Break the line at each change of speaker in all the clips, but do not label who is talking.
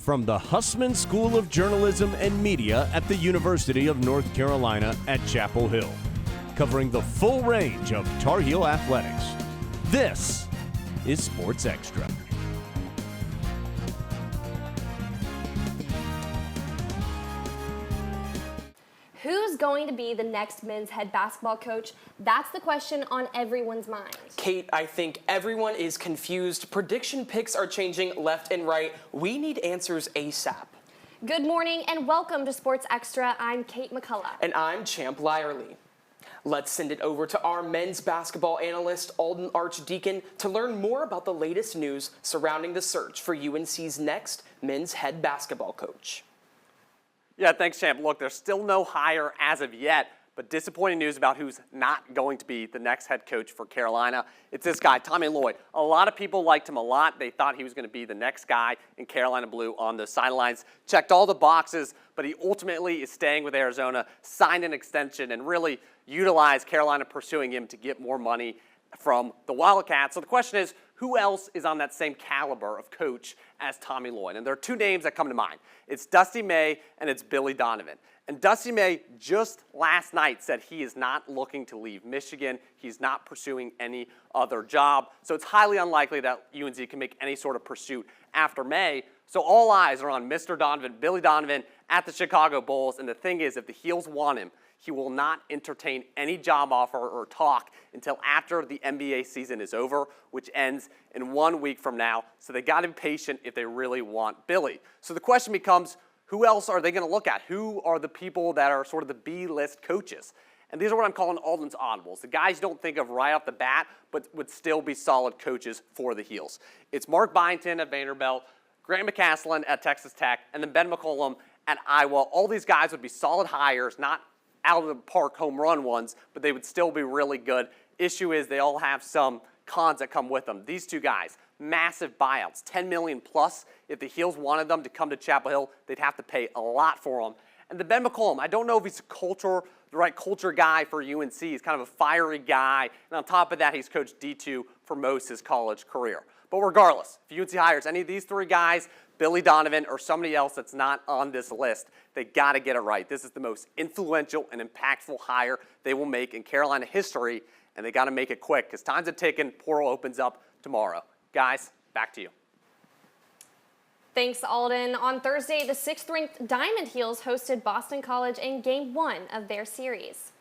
From the Hussman School of Journalism and Media at the University of North Carolina at Chapel Hill, covering the full range of Tar Heel athletics. This is Sports Extra.
Who's going to be the next men's head basketball coach? That's the question on everyone's mind.
Kate, I think everyone is confused. Prediction picks are changing left and right. We need answers ASAP.
Good morning and welcome to Sports Extra. I'm Kate McCullough.
And I'm Champ Lyerly. Let's send it over to our men's basketball analyst, Alden Archdeacon, to learn more about the latest news surrounding the search for UNC's next men's head basketball coach.
Yeah, thanks, Champ. Look, there's still no hire as of yet, but disappointing news about who's not going to be the next head coach for Carolina. It's this guy, Tommy Lloyd. A lot of people liked him a lot. They thought he was going to be the next guy in Carolina blue on the sidelines. Checked all the boxes, but he ultimately is staying with Arizona, signed an extension, and really utilized Carolina pursuing him to get more money from the Wildcats. So the question is, who else is on that same caliber of coach as Tommy Lloyd? And there are two names that come to mind. It's Dusty May and it's Billy Donovan. And Dusty May just last night said he is not looking to leave Michigan. He's not pursuing any other job. So it's highly unlikely that UNC can make any sort of pursuit after May. So all eyes are on Mr. Donovan, Billy Donovan, at the Chicago Bulls. And the thing is, if the Heels want him, he will not entertain any job offer or talk until after the NBA season is over, which ends in 1 week from now. So they got to be patient if they really want Billy. So the question becomes, who else are they going to look at? Who are the people that are sort of the B-list coaches? And these are what I'm calling Alden's audibles, the guys you don't think of right off the bat, but would still be solid coaches for the Heels. It's Mark Byington at Vanderbilt, Grant McCasland at Texas Tech, and then Ben McCollum at Iowa. All these guys would be solid hires, not out of the park home run ones, but they would still be really good. Issue is they all have some cons that come with them. These two guys, massive buyouts, $10 million plus. If the Heels wanted them to come to Chapel Hill, they'd have to pay a lot for them. And the Ben McCollum, I don't know if he's the right culture guy for UNC. He's kind of a fiery guy. And on top of that, he's coached D2 for most of his college career. But regardless, if UNC hires any of these three guys, Billy Donovan or somebody else that's not on this list, they got to get it right. This is the most influential and impactful hire they will make in Carolina history, and they got to make it quick because time's a ticking. Portal opens up tomorrow. Guys, back to you.
Thanks, Alden. On Thursday, the 6th-ranked Diamond Heels hosted Boston College in Game 1 of their series.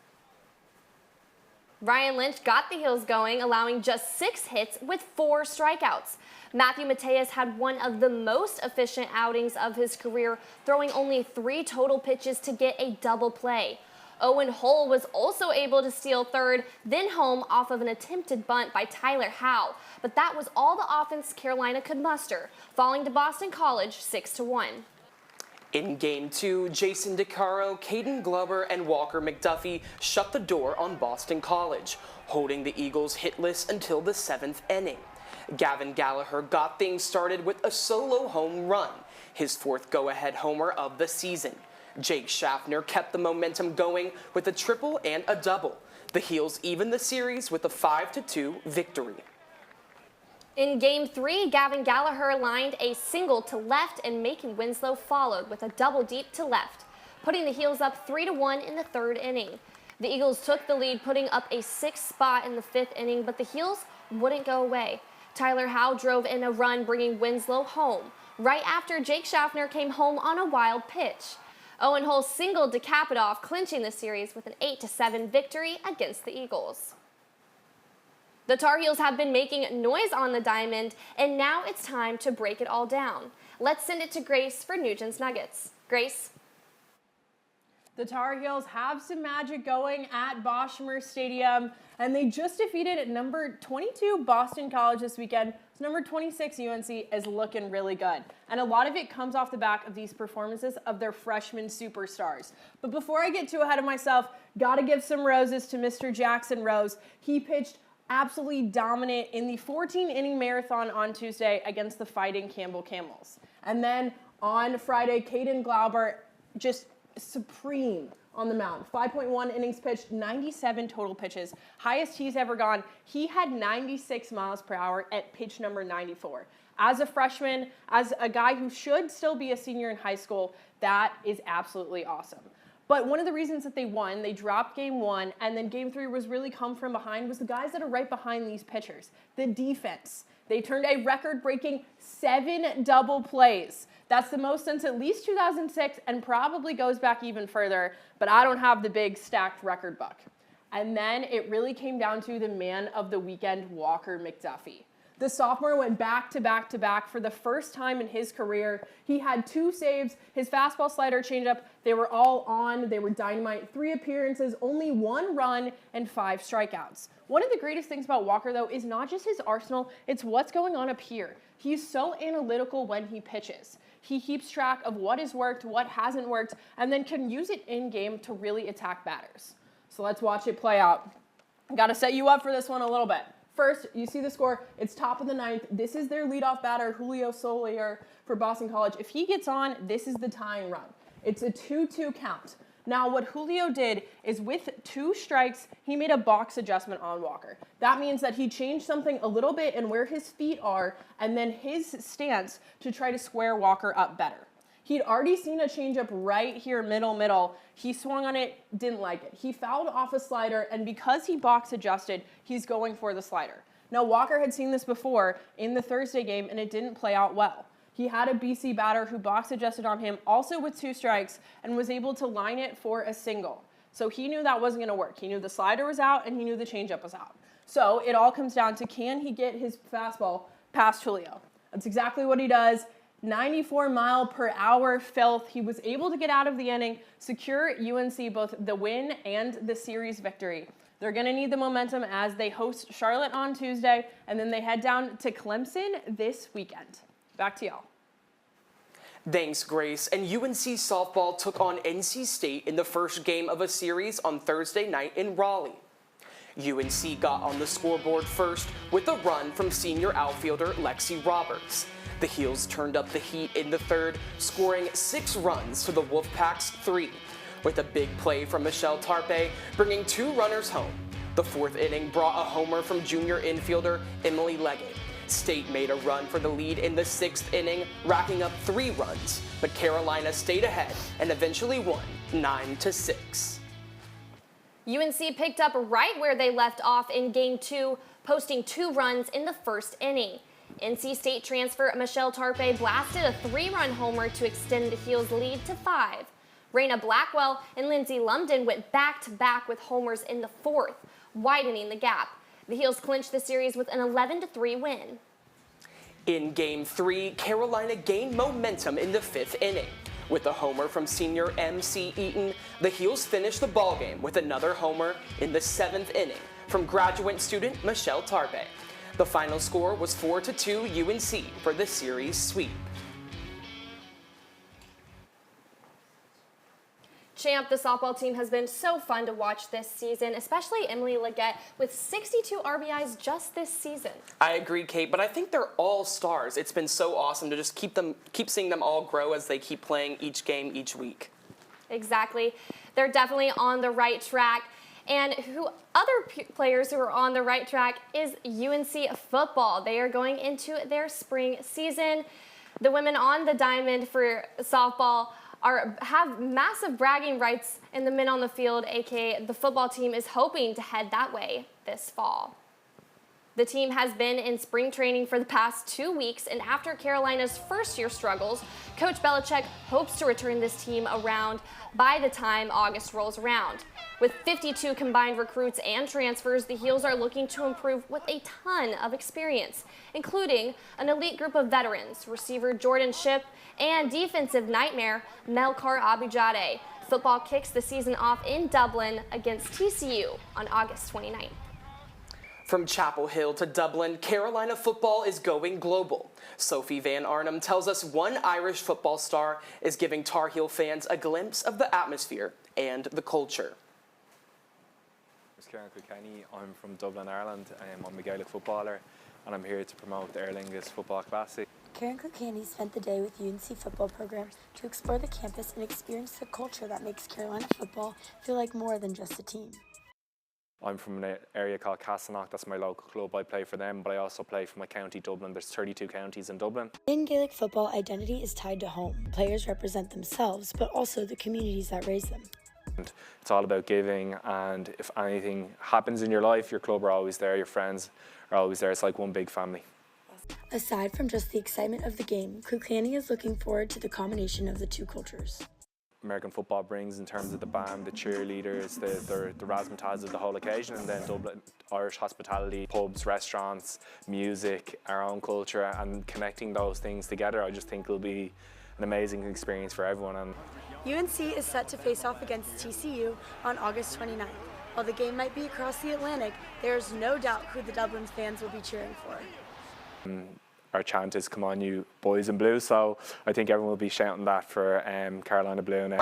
Ryan Lynch got the Heels going, allowing just 6 hits with 4 strikeouts. Matthew Mateus had one of the most efficient outings of his career, throwing only 3 total pitches to get a double play. Owen Hull was also able to steal third, then home off of an attempted bunt by Tyler Howe. But that was all the offense Carolina could muster, falling to Boston College 6-1.
In Game 2, Jason DeCaro, Caden Glover, and Walker McDuffie shut the door on Boston College, holding the Eagles hitless until the 7th inning. Gavin Gallagher got things started with a solo home run, his 4th go-ahead homer of the season. Jake Schaffner kept the momentum going with a triple and a double. The Heels evened the series with a 5-2 victory.
In Game 3, Gavin Gallagher lined a single to left and Macon Winslow followed with a double deep to left, putting the Heels up 3-1 in the 3rd inning. The Eagles took the lead, putting up a 6th spot in the 5th inning, but the Heels wouldn't go away. Tyler Howe drove in a run, bringing Winslow home, right after Jake Schaffner came home on a wild pitch. Owen Hull singled to cap it off, clinching the series with an 8-7 victory against the Eagles. The Tar Heels have been making noise on the diamond, and now it's time to break it all down. Let's send it to Grace for Nugent's Nuggets. Grace?
The Tar Heels have some magic going at Boshemer Stadium, and they just defeated number 22 Boston College this weekend. So number 26 UNC is looking really good. And a lot of it comes off the back of these performances of their freshman superstars. But before I get too ahead of myself, gotta give some roses to Mr. Jackson Rose. He pitched absolutely dominant in the 14-inning marathon on Tuesday against the Fighting Campbell Camels. And then on Friday, Caden Glauber just supreme on the mound. 5.1 innings pitched, 97 total pitches. Highest he's ever gone. He had 96 miles per hour at pitch number 94. As a freshman, as a guy who should still be a senior in high school, that is absolutely awesome. But one of the reasons that they won, they dropped game 1, and then game 3 was really come from behind, was the guys that are right behind these pitchers. The defense. They turned a record-breaking 7 double plays. That's the most since at least 2006 and probably goes back even further, but I don't have the big stacked record book. And then it really came down to the man of the weekend, Walker McDuffie. The sophomore went back to back to back for the first time in his career. He had 2 saves, his fastball, slider, changeup, they were all on, they were dynamite. 3 appearances, only 1 run, and 5 strikeouts. One of the greatest things about Walker, though, is not just his arsenal, it's what's going on up here. He's so analytical when he pitches. He keeps track of what has worked, what hasn't worked, and then can use it in-game to really attack batters. So let's watch it play out. I gotta set you up for this one a little bit. First, you see the score. It's top of the 9th. This is their leadoff batter, Julio Solier for Boston College. If he gets on, this is the tying run. It's a 2-2 count. Now, what Julio did is with 2 strikes, he made a box adjustment on Walker. That means that he changed something a little bit in where his feet are and then his stance to try to square Walker up better. He'd already seen a changeup right here, middle. He swung on it, didn't like it. He fouled off a slider, and because he box adjusted, he's going for the slider. Now, Walker had seen this before in the Thursday game, and it didn't play out well. He had a BC batter who box adjusted on him, also with 2 strikes, and was able to line it for a single. So he knew that wasn't going to work. He knew the slider was out, and he knew the changeup was out. So it all comes down to, can he get his fastball past Julio? That's exactly what he does. 94-mile-per-hour filth. He was able to get out of the inning, secure UNC both the win and the series victory. They're going to need the momentum as they host Charlotte on Tuesday, and then they head down to Clemson this weekend. Back to y'all.
Thanks, Grace. And UNC softball took on NC State in the first game of a series on Thursday night in Raleigh. UNC got on the scoreboard first with a run from senior outfielder Lexi Roberts. The Heels turned up the heat in the third, scoring 6 runs to the Wolfpack's 3, with a big play from Michelle Tarpe, bringing 2 runners home. The 4th inning brought a homer from junior infielder Emily Leggett. State made a run for the lead in the 6th inning, racking up 3 runs, but Carolina stayed ahead and eventually won 9-6.
UNC picked up right where they left off in Game 2, posting 2 runs in the first inning. NC State transfer Michelle Tarpe blasted a 3-run homer to extend the Heels' lead to 5. Raina Blackwell and Lindsay Lumden went back-to-back with homers in the 4th, widening the gap. The Heels clinched the series with an 11-3 win.
In Game 3, Carolina gained momentum in the 5th inning. With a homer from senior MC Eaton, the Heels finished the ballgame with another homer in the 7th inning from graduate student Michelle Tarpe. The final score was 4-2 UNC for the series sweep.
Champ, the softball team has been so fun to watch this season, especially Emily Leggett with 62 RBIs just this season.
I agree, Kate, but I think they're all stars. It's been so awesome to just keep seeing them all grow as they keep playing each game each week.
Exactly. They're definitely on the right track. And other players who are on the right track is UNC football. They are going into their spring season. The women on the diamond for softball have massive bragging rights, and the men on the field, aka the football team, is hoping to head that way this fall. The team has been in spring training for the past 2 weeks, and after Carolina's first-year struggles, Coach Belichick hopes to return this team around by the time August rolls around. With 52 combined recruits and transfers, the Heels are looking to improve with a ton of experience, including an elite group of veterans, receiver Jordan Shipp, and defensive nightmare Melkar Abijade. Football kicks the season off in Dublin against TCU on August 29th.
From Chapel Hill to Dublin, Carolina football is going global. Sophie Van Arnhem tells us one Irish football star is giving Tar Heel fans a glimpse of the atmosphere and the culture.
I'm from Dublin, Ireland. I'm a Gaelic footballer, and I'm here to promote Aer Lingus football capacity. Karen Kilcanny spent the day with UNC football program to explore the campus and experience the culture that makes Carolina football feel like more than just a team.
I'm from an area called Castleknock, that's my local club. I play for them, but I also play for my county, Dublin. There's 32 counties in Dublin.
In Gaelic football, identity is tied to home. Players represent themselves, but also the communities that raise them.
And it's all about giving, and if anything happens in your life, your club are always there, your friends are always there. It's like one big family.
Aside from just the excitement of the game, Kilcanny is looking forward to the combination of the two cultures.
American football brings in terms of the band, the cheerleaders, the razzmatazz of the whole occasion, and then Dublin, Irish hospitality, pubs, restaurants, music, our own culture, and connecting those things together, I just think it'll be an amazing experience for everyone. And
UNC is set to face off against TCU on August 29th. While the game might be across the Atlantic, there is no doubt who the Dublin fans will be cheering for.
Our chant is "Come on, you boys in blue," so I think everyone will be shouting that for Carolina Blue now.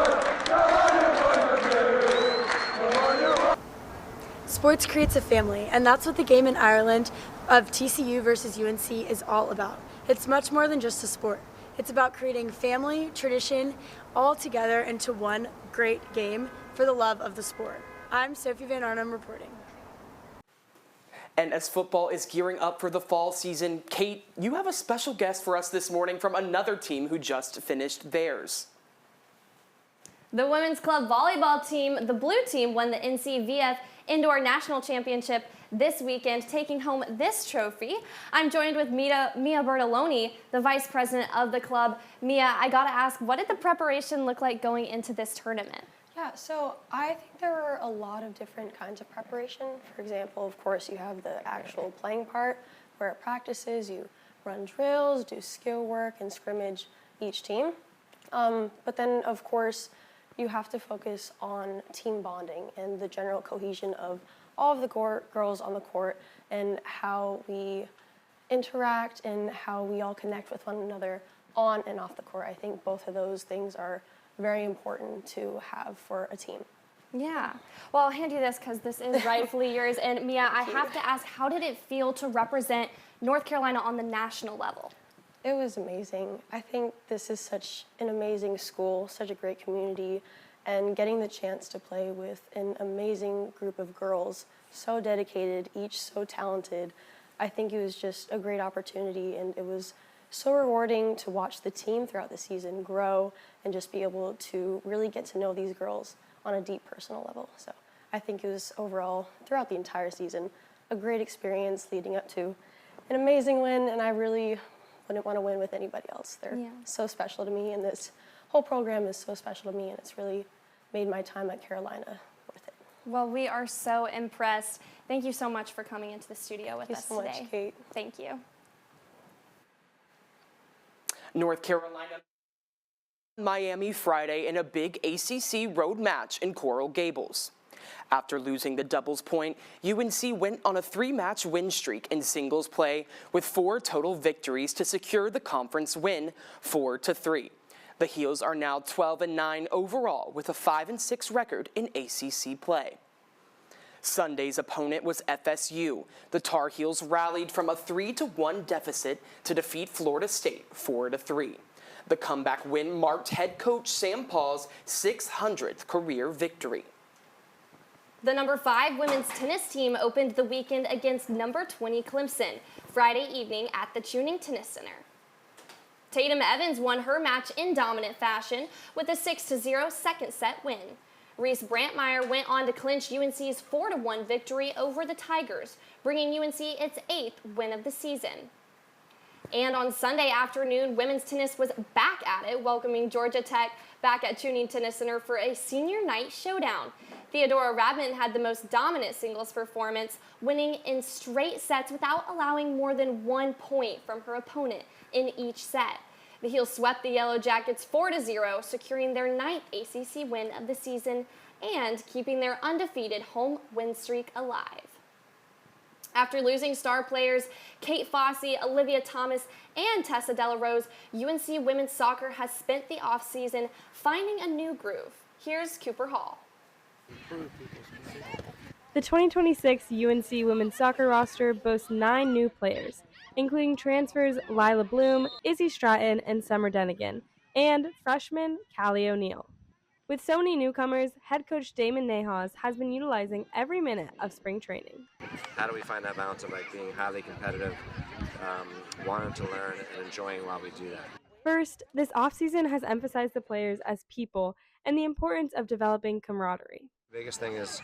Sports creates a family, and that's what the game in Ireland of TCU versus UNC is all about. It's much more than just a sport. It's about creating family, tradition, all together into one great game for the love of the sport. I'm Sophie Van Arnhem reporting.
And as football is gearing up for the fall season, Kate, you have a special guest for us this morning from another team who just finished theirs.
The women's club volleyball team, the blue team, won the NCVF Indoor National Championship this weekend, taking home this trophy. I'm joined with Mia Bertoloni, the vice president of the club. Mia, I gotta ask, what did the preparation look like going into this tournament?
Yeah, so I think there were a lot of different kinds of preparation. For example, of course, you have the actual playing part where at practices you run drills, do skill work, and scrimmage each team. But then, of course, you have to focus on team bonding and the general cohesion of all of the girls on the court and how we interact and how we all connect with one another on and off the court. I think both of those things are very important to have for a team.
Yeah. Well, I'll hand you this because this is rightfully yours. And Mia, I have to ask, how did it feel to represent North Carolina on the national level?
It was amazing. I think this is such an amazing school, such a great community, and getting the chance to play with an amazing group of girls, so dedicated, each so talented. I think it was just a great opportunity, and it was so rewarding to watch the team throughout the season grow and just be able to really get to know these girls on a deep personal level. So I think it was overall, throughout the entire season, a great experience leading up to an amazing win, and I really wouldn't want to win with anybody else. They're so special to me, and this whole program is so special to me, and it's really made my time at Carolina worth it.
Well, we are so impressed. Thank you so much for coming into the studio with us today.
Thank you so much, Kate.
Thank you.
North Carolina, Miami Friday in a big ACC road match in Coral Gables. After losing the doubles point, UNC went on a 3-match win streak in singles play with 4 total victories to secure the conference win 4-3. The Heels are now 12-9 overall with a 5-6 record in ACC play. Sunday's opponent was FSU. The Tar Heels rallied from a 3-1 deficit to defeat Florida State 4-3. The comeback win marked head coach Sam Paul's 600th career victory.
The number 5 women's tennis team opened the weekend against number 20 Clemson Friday evening at the Tuning Tennis Center. Tatum Evans won her match in dominant fashion with a 6-0 second set win. Reese Brantmeyer went on to clinch UNC's 4-1 victory over the Tigers, bringing UNC its 8th win of the season. And on Sunday afternoon, women's tennis was back at it, welcoming Georgia Tech back at Tuning Tennis Center for a senior night showdown. Theodora Radman had the most dominant singles performance, winning in straight sets without allowing more than 1 point from her opponent in each set. The Heels swept the Yellow Jackets 4-0, securing their 9th ACC win of the season and keeping their undefeated home win streak alive. After losing star players Kate Fossey, Olivia Thomas, and Tessa Della Rose, UNC women's soccer has spent the offseason finding a new groove. Here's Cooper Hall.
The 2026 UNC women's soccer roster boasts 9 new players, including transfers Lila Bloom, Izzy Stratton, and Summer Denigan, and freshman Callie O'Neill. With so many newcomers, head coach Damon Nahas has been utilizing every minute of spring training.
How do we find that balance of being highly competitive, wanting to learn, and enjoying while we do that?
First, this offseason has emphasized the players as people and the importance of developing camaraderie.
The biggest thing is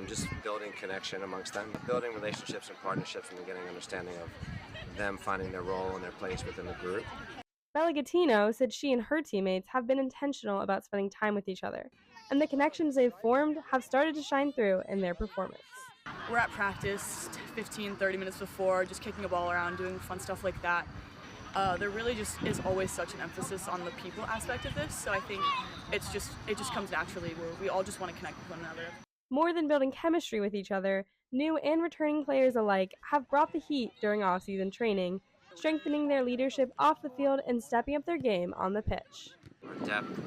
just building connection amongst them, building relationships and partnerships and getting understanding of them finding their role and their place within the group.
Bella Gattino said she and her teammates have been intentional about spending time with each other, and the connections they've formed have started to shine through in their performance.
We're at practice 15-30 minutes before, just kicking a ball around, doing fun stuff like that. There really just is always such an emphasis on the people aspect of this, so I think it just comes naturally where we all just want to connect with one another.
More than building chemistry with each other, new and returning players alike have brought the heat during off-season training, strengthening their leadership off the field and stepping up their game on the pitch.
Our depth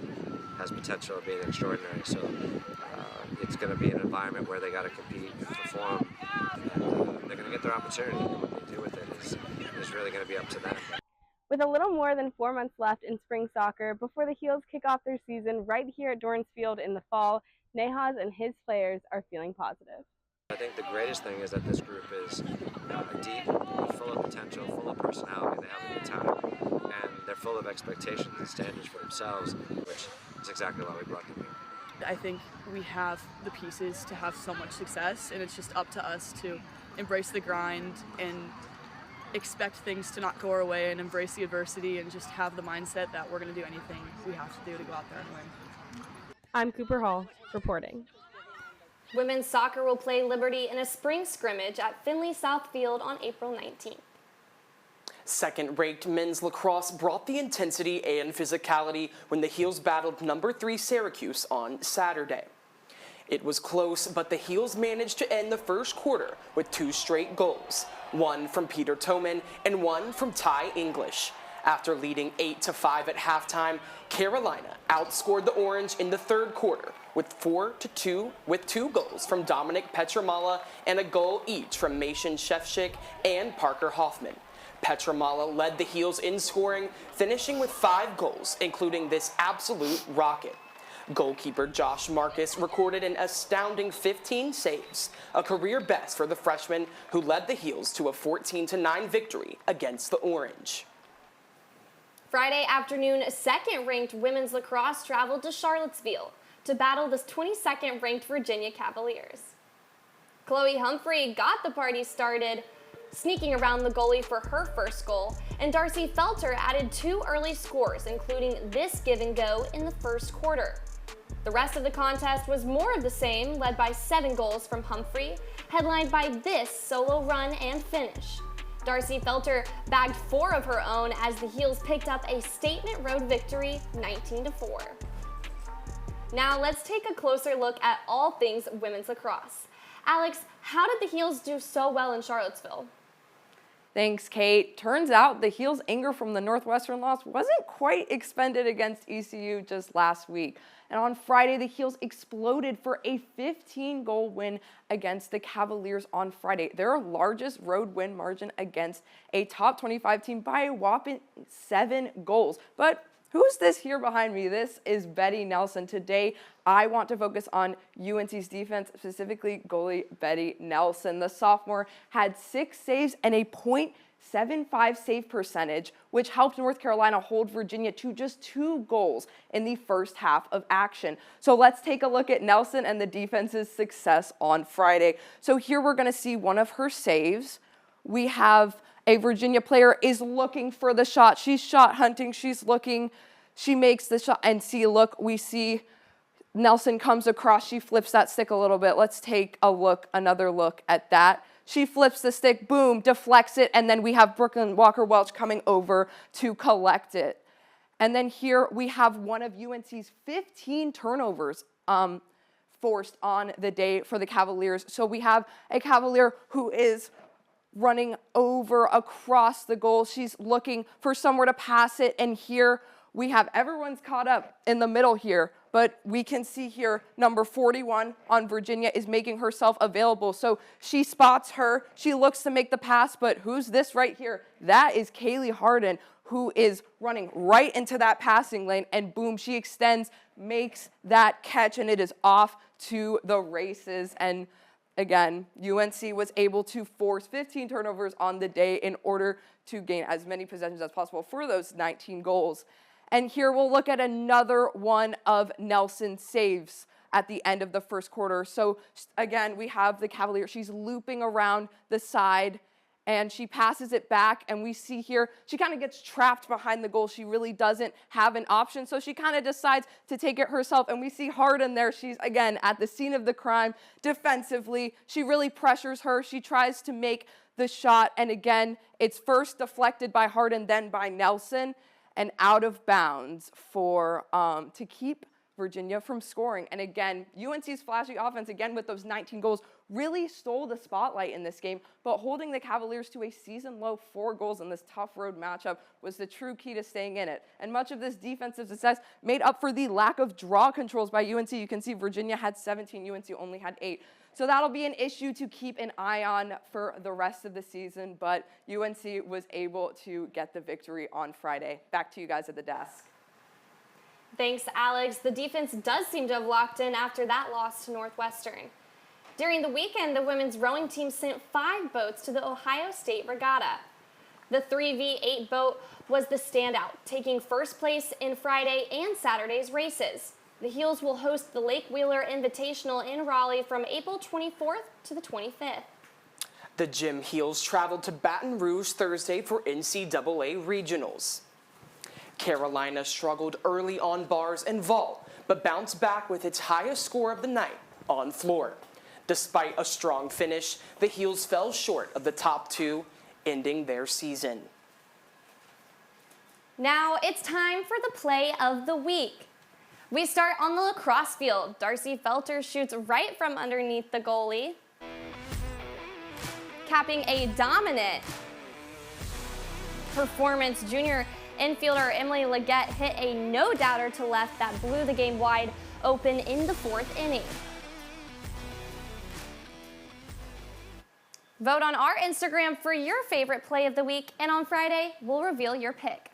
has potential of being extraordinary, so it's going to be an environment where they got to compete and perform, and they're going to get their opportunity, and what they do with it is really going to be up to them.
With a little more than 4 months left in spring soccer before the Heels kick off their season right here at Dorrance Field in the fall, Nahas and his players are feeling positive.
I think the greatest thing is that this group is deep, full of potential, full of personality. They have a good time, and they're full of expectations and standards for themselves, which is exactly why we brought them here.
I think we have the pieces to have so much success, and it's just up to us to embrace the grind and expect things to not go our way and embrace the adversity and just have the mindset that we're going to do anything we have to do to go out there and win.
I'm Cooper Hall, reporting.
Women's soccer will play Liberty in a spring scrimmage at Finley South Field on April 19th.
Second-ranked men's lacrosse brought the intensity and physicality when the Heels battled number 3 Syracuse on Saturday. It was close, but the Heels managed to end the first quarter with 2 straight goals, one from Peter Toman and one from Ty English. After leading 8-5 at halftime, Carolina outscored the Orange in the third quarter with 4-2 with 2 goals from Dominic Petramala and a goal each from Mason Shefchik and Parker Hoffman. Petramala led the Heels in scoring, finishing with 5 goals, including this absolute rocket. Goalkeeper Josh Marcus recorded an astounding 15 saves, a career best for the freshman who led the Heels to a 14-9 victory against the Orange.
Friday afternoon, second-ranked women's lacrosse traveled to Charlottesville to battle the 22nd-ranked Virginia Cavaliers. Chloe Humphrey got the party started, sneaking around the goalie for her first goal, and Darcy Felter added 2 early scores, including this give and go in the first quarter. The rest of the contest was more of the same, led by 7 goals from Humphrey, headlined by this solo run and finish. Darcy Felter bagged 4 of her own as the Heels picked up a statement road victory, 19-4. Now let's take a closer look at all things women's lacrosse. Alex, how did the Heels do so well in Charlottesville?
Thanks, Kate. Turns out the Heels' anger from the Northwestern loss wasn't quite expended against ECU just last week. And on Friday, the Heels exploded for a 15-goal win against the Cavaliers on Friday, their largest road win margin against a top 25 team by a whopping 7 goals. But who's this here behind me? This is Betty Nelson. Today, I want to focus on UNC's defense, specifically goalie Betty Nelson. The sophomore had 6 saves and a .75 save percentage, which helped North Carolina hold Virginia to just 2 goals in the first half of action. So let's take a look at Nelson and the defense's success on Friday. So here we're going to see one of her saves. We have a Virginia player is looking for the shot. She's shot hunting. She's looking. She makes the shot. And see, look, we see Nelson comes across. She flips that stick a little bit. Let's take a look, another look at that. She flips the stick, boom, deflects it, and then we have Brooklyn Walker-Welch coming over to collect it. And then here we have one of UNC's 15 turnovers forced on the day for the Cavaliers. So we have a Cavalier who is running over across the goal. She's looking for somewhere to pass it, and here we have everyone's caught up in the middle here, but we can see here number 41 on Virginia is making herself available. So she spots her, she looks to make the pass, but who's this right here? That is Kaylee Harden, who is running right into that passing lane, and boom, she extends, makes that catch, and it is off to the races. And again, UNC was able to force 15 turnovers on the day in order to gain as many possessions as possible for those 19 goals. And here we'll look at another one of Nelson's saves at the end of the first quarter. So again, we have the Cavalier. She's looping around the side, and she passes it back, and we see here she kind of gets trapped behind the goal. She really doesn't have an option, so she kind of decides to take it herself, and we see Harden there. She's, again, at the scene of the crime defensively. She really pressures her. She tries to make the shot, and again, it's first deflected by Harden, then by Nelson, and out of bounds for to keep Virginia from scoring. And again, UNC's flashy offense, again with those 19 goals, really stole the spotlight in this game, but holding the Cavaliers to a season-low 4 goals in this tough road matchup was the true key to staying in it. And much of this defensive success made up for the lack of draw controls by UNC. You can see Virginia had 17, UNC only had 8. So that'll be an issue to keep an eye on for the rest of the season, but UNC was able to get the victory on Friday. Back to you guys at the desk.
Thanks, Alex. The defense does seem to have locked in after that loss to Northwestern. During the weekend, the women's rowing team sent 5 boats to the Ohio State Regatta. The 3v8 boat was the standout, taking first place in Friday and Saturday's races. The Heels will host the Lake Wheeler Invitational in Raleigh from April 24th to the 25th.
The Gym Heels traveled to Baton Rouge Thursday for NCAA regionals. Carolina struggled early on bars and vault, but bounced back with its highest score of the night on floor. Despite a strong finish, the Heels fell short of the top 2, ending their season.
Now it's time for the play of the week. We start on the lacrosse field. Darcy Felter shoots right from underneath the goalie, capping a dominant performance. Junior infielder Emily Leggett hit a no-doubter to left that blew the game wide open in the 4th inning. Vote on our Instagram for your favorite play of the week, and on Friday, we'll reveal your pick.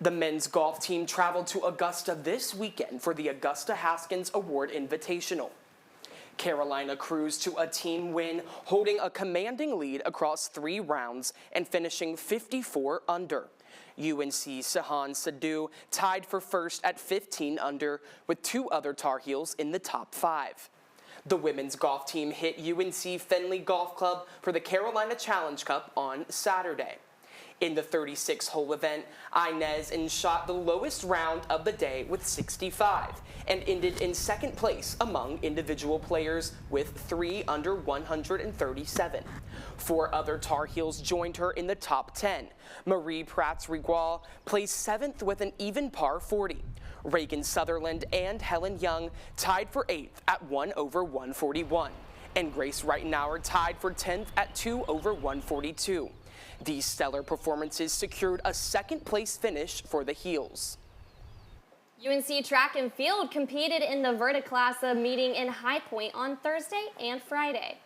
The men's golf team traveled to Augusta this weekend for the Augusta Haskins Award Invitational. Carolina cruised to a team win, holding a commanding lead across 3 rounds and finishing 54 under. UNC Sahan Sadhu tied for first at 15 under, with 2 other Tar Heels in the top 5. The women's golf team hit UNC Fenley Golf Club for the Carolina Challenge Cup on Saturday. In the 36-hole event, Inez shot the lowest round of the day with 65 and ended in 2nd place among individual players with 3 under 137. 4 other Tar Heels joined her in the top 10. Marie Prats-Rigual placed 7th with an even par 40. Reagan Sutherland and Helen Young tied for 8th at 1 over 141. And Grace Reitenauer tied for 10th at 2 over 142. These stellar performances secured a 2nd place finish for the Heels.
UNC track and field competed in the Verticlassa meeting in High Point on Thursday and Friday.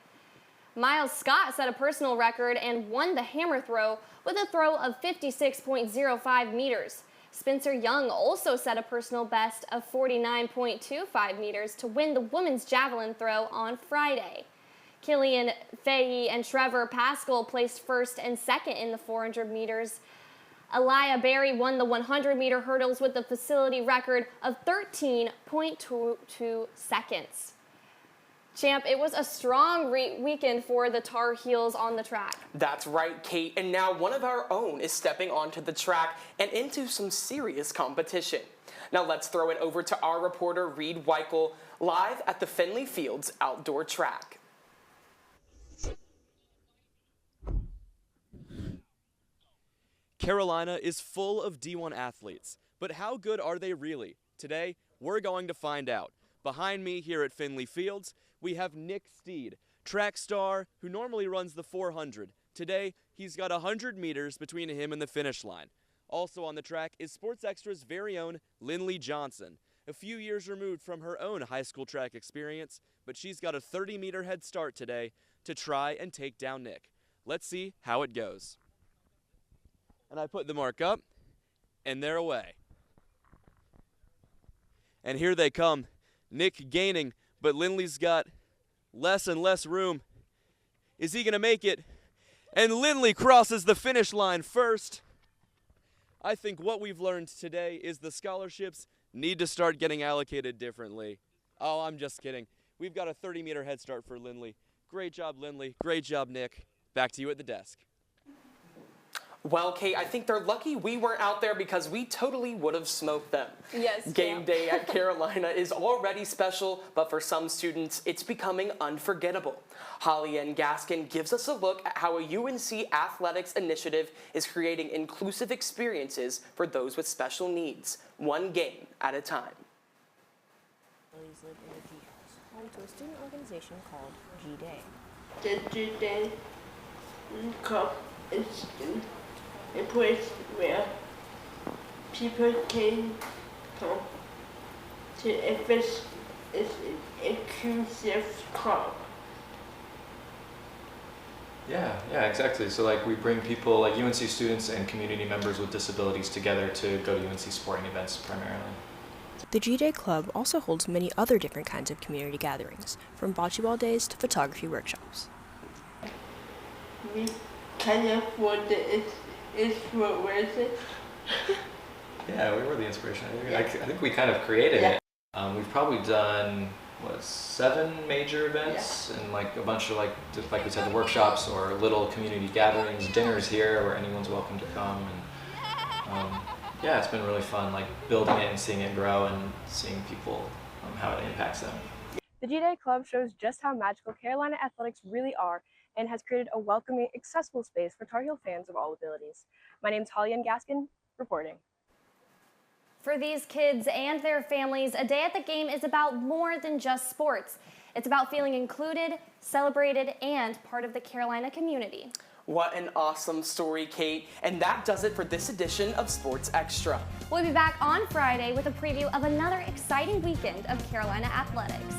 Miles Scott set a personal record and won the hammer throw with a throw of 56.05 meters. Spencer Young also set a personal best of 49.25 meters to win the women's javelin throw on Friday. Killian Fahey and Trevor Pascal placed 1st and 2nd in the 400 meters. Elia Berry won the 100-meter hurdles with a facility record of 13.22 seconds. Champ, it was a strong weekend for the Tar Heels on the track.
That's right, Kate. And now one of our own is stepping onto the track and into some serious competition. Now let's throw it over to our reporter, Reed Weichel, live at the Finley Fields outdoor track.
Carolina is full of D1 athletes, but how good are they really? Today, we're going to find out. Behind me here at Finley Fields, we have Nick Steed, track star who normally runs the 400. Today, he's got 100 meters between him and the finish line. Also on the track is Sports Extra's very own Lindley Johnson, a few years removed from her own high school track experience, but she's got a 30-meter head start today to try and take down Nick. Let's see how it goes. And I put the mark up, and they're away. And here they come. Nick gaining, but Lindley's got less and less room. Is he going to make it? And Lindley crosses the finish line first. I think what we've learned today is the scholarships need to start getting allocated differently. Oh, I'm just kidding. We've got a 30-meter head start for Lindley. Great job, Lindley. Great job, Nick. Back to you at the desk.
Well, Kate, I think they're lucky we weren't out there because we totally would have smoked them.
Yes.
Game day at Carolina is already special, but for some students, it's becoming unforgettable. Holly Ann Gaskin gives us a look at how a UNC athletics initiative is creating inclusive experiences for those with special needs, one game at a time.
Live in the G House, home to a student organization called G-Day.
The G-Day Cup is a place where people can come to if it's an inclusive club.
Yeah, exactly. So like we bring people like UNC students and community members with disabilities together to go to UNC sporting events primarily.
The G-Day Club also holds many other different kinds of community gatherings, from bocce ball days to photography workshops.
We can afford the where is it?
Yeah, we were the inspiration. I think we kind of created it. We've probably done 7 major events and like a bunch of like we said, the workshops or little community gatherings, dinners here where anyone's welcome to come. And yeah, it's been really fun, like building it and seeing it grow and seeing people how it impacts them.
The G-Day Club shows just how magical Carolina athletics really are and has created a welcoming, accessible space for Tar Heel fans of all abilities. My name's Holly Ann Gaskin, reporting.
For these kids and their families, a day at the game is about more than just sports. It's about feeling included, celebrated, and part of the Carolina community.
What an awesome story, Kate. And that does it for this edition of Sports Extra.
We'll be back on Friday with a preview of another exciting weekend of Carolina athletics.